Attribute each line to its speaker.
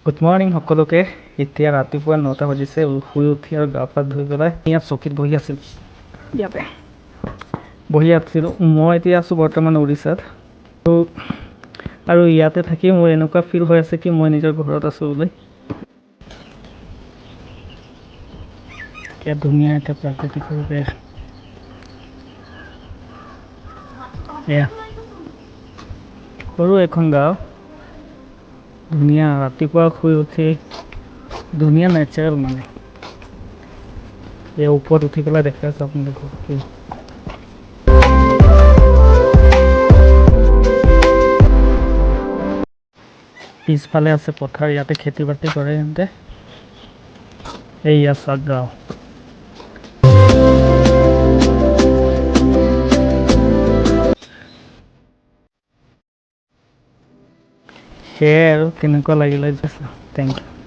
Speaker 1: Good morning সকলোকে। এতিয়া ৰাতিপুৱা 9টা বাজিছে। শুই উঠি আৰু গা পা ধুই পেলাই ইয়াত চকীত বহি আছিলোঁ। মই এতিয়া আছোঁ বৰ্তমান উৰিষ্যাত। আৰু ইয়াতে থাকি মোৰ এনেকুৱা ফিল হৈ আছে কি মই নিজৰ ঘৰত আছোঁ বুলি। এতিয়া ধুনীয়া এটা প্ৰাকৃতিক পৰিৱেশ। এয়া সৰু এখন গাঁও, ধুনীয়া ৰাতিপুৱা শুই উঠি ধুনীয়া নেচাৰেল মানে এই ওপৰত উঠি পেলাই দেখা আছে আপোনালোকক পিছফালে আছে পথাৰ, ইয়াতে খেতি বাতি কৰে সিহঁতে। এইয়া চাওক গাঁও। সেয়াই আৰু কেনেকুৱা লাগিলে জাষ্ট থেংক ইউ।